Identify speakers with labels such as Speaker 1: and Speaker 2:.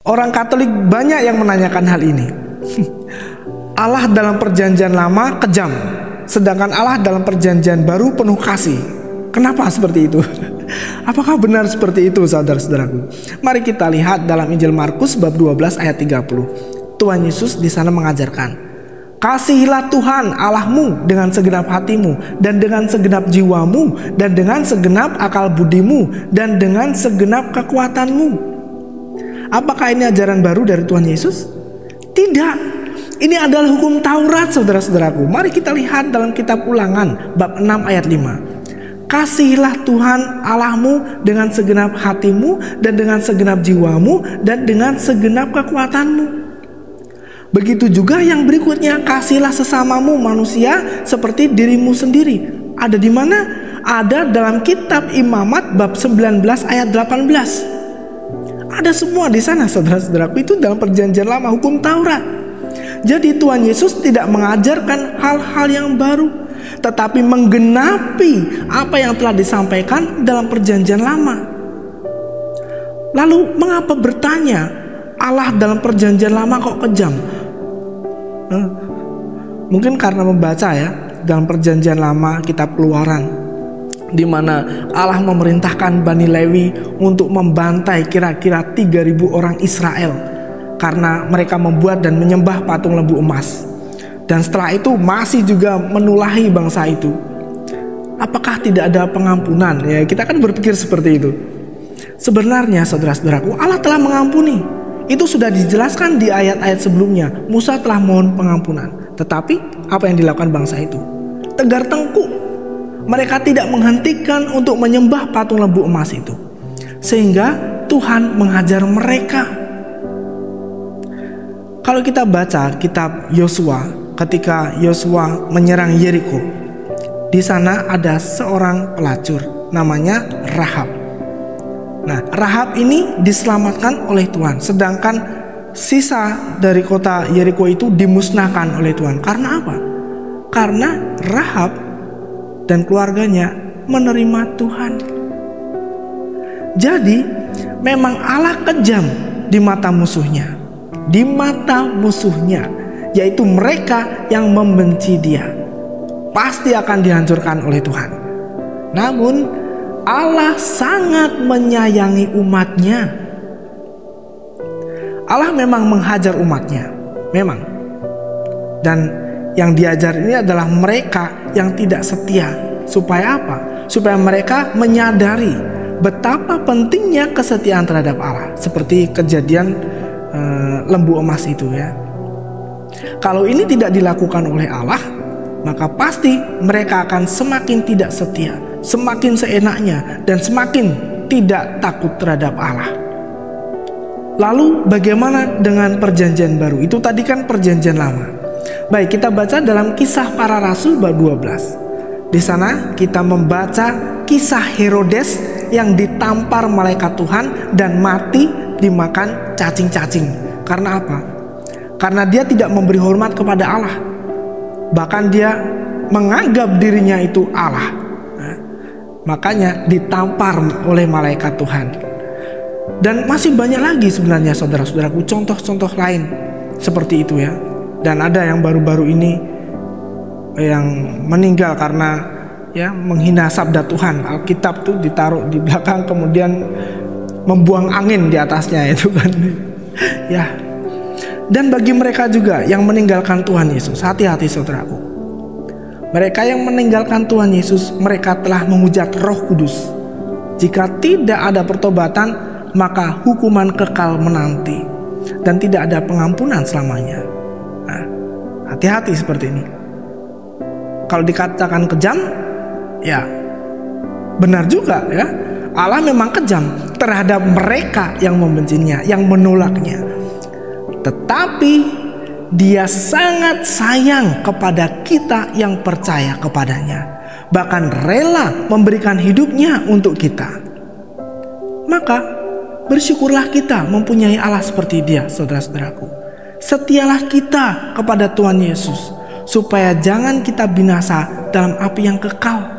Speaker 1: Orang Katolik banyak yang menanyakan hal ini. Allah dalam perjanjian lama kejam, sedangkan Allah dalam perjanjian baru penuh kasih. Kenapa seperti itu? Apakah benar seperti itu, saudara-saudaraku? Mari kita lihat dalam Injil Markus bab 12 ayat 30. Tuhan Yesus di sana mengajarkan, kasihilah Tuhan Allahmu dengan segenap hatimu, dan dengan segenap jiwamu, dan dengan segenap akal budimu, dan dengan segenap kekuatanmu. Apakah ini ajaran baru dari Tuhan Yesus? Tidak. Ini adalah hukum Taurat, saudara-saudaraku. Mari kita lihat dalam kitab Ulangan bab 6 ayat 5. Kasihilah Tuhan Allahmu dengan segenap hatimu, dan dengan segenap jiwamu, dan dengan segenap kekuatanmu. Begitu juga yang berikutnya, kasihilah sesamamu manusia seperti dirimu sendiri. Ada di mana? Ada dalam kitab Imamat bab 19 ayat 18. Ada semua di sana, saudara-saudaraku. Itu dalam perjanjian lama, hukum Taurat. Jadi Tuhan Yesus tidak mengajarkan hal-hal yang baru, tetapi menggenapi apa yang telah disampaikan dalam perjanjian lama. Lalu mengapa bertanya Allah dalam perjanjian lama kok kejam? Mungkin karena membaca ya dalam perjanjian lama kitab Keluaran, di mana Allah memerintahkan Bani Lewi untuk membantai kira-kira 3.000 orang Israel karena mereka membuat dan menyembah patung lembu emas. Dan setelah itu masih juga menulahi bangsa itu. Apakah tidak ada pengampunan? Ya, kita kan berpikir seperti itu. Sebenarnya saudara-saudaraku, Allah telah mengampuni. Itu sudah dijelaskan di ayat-ayat sebelumnya. Musa telah mohon pengampunan. Tetapi apa yang dilakukan bangsa itu? Tegar tengkuk. Mereka tidak menghentikan untuk menyembah patung lembu emas itu. Sehingga Tuhan menghajar mereka. Kalau kita baca kitab Yosua, ketika Yosua menyerang Yeriko, di sana ada seorang pelacur namanya Rahab. Nah, Rahab ini diselamatkan oleh Tuhan, sedangkan sisa dari kota Yeriko itu dimusnahkan oleh Tuhan. Karena apa? Karena Rahab dan keluarganya menerima Tuhan. Jadi memang Allah kejam di mata musuhnya. Di mata musuhnya, yaitu mereka yang membenci dia, pasti akan dihancurkan oleh Tuhan. Namun Allah sangat menyayangi umatnya. Allah memang menghajar umatnya, memang. Dan yang diajar ini adalah mereka yang tidak setia. Supaya apa? Supaya mereka menyadari betapa pentingnya kesetiaan terhadap Allah. Seperti kejadian lembu emas itu ya. Kalau ini tidak dilakukan oleh Allah, maka pasti mereka akan semakin tidak setia, semakin seenaknya, dan semakin tidak takut terhadap Allah. Lalu bagaimana dengan perjanjian baru? Itu tadi kan perjanjian lama. Baik, kita baca dalam Kisah Para Rasul bab 12. Di sana kita membaca kisah Herodes yang ditampar malaikat Tuhan dan mati dimakan cacing-cacing. Karena apa? Karena dia tidak memberi hormat kepada Allah. Bahkan dia menganggap dirinya itu Allah. Makanya ditampar oleh malaikat Tuhan. Dan masih banyak lagi sebenarnya saudara-saudaraku, contoh-contoh lain seperti itu ya. Dan ada yang baru-baru ini yang meninggal karena ya menghina sabda Tuhan. Alkitab tuh ditaruh di belakang, kemudian membuang angin di atasnya itu kan. Ya. Dan bagi mereka juga yang meninggalkan Tuhan Yesus, hati-hati saudaraku. Mereka yang meninggalkan Tuhan Yesus, mereka telah menghujat Roh Kudus. Jika tidak ada pertobatan, maka hukuman kekal menanti dan tidak ada pengampunan selamanya. Nah, hati-hati seperti ini. Kalau dikatakan kejam, ya benar juga ya. Allah memang kejam terhadap mereka yang membencinya, yang menolaknya. Tetapi Dia sangat sayang kepada kita yang percaya kepadanya, bahkan rela memberikan hidupnya untuk kita. Maka bersyukurlah kita mempunyai Allah seperti Dia, saudara-saudaraku. Setialah kita kepada Tuhan Yesus, supaya jangan kita binasa dalam api yang kekal.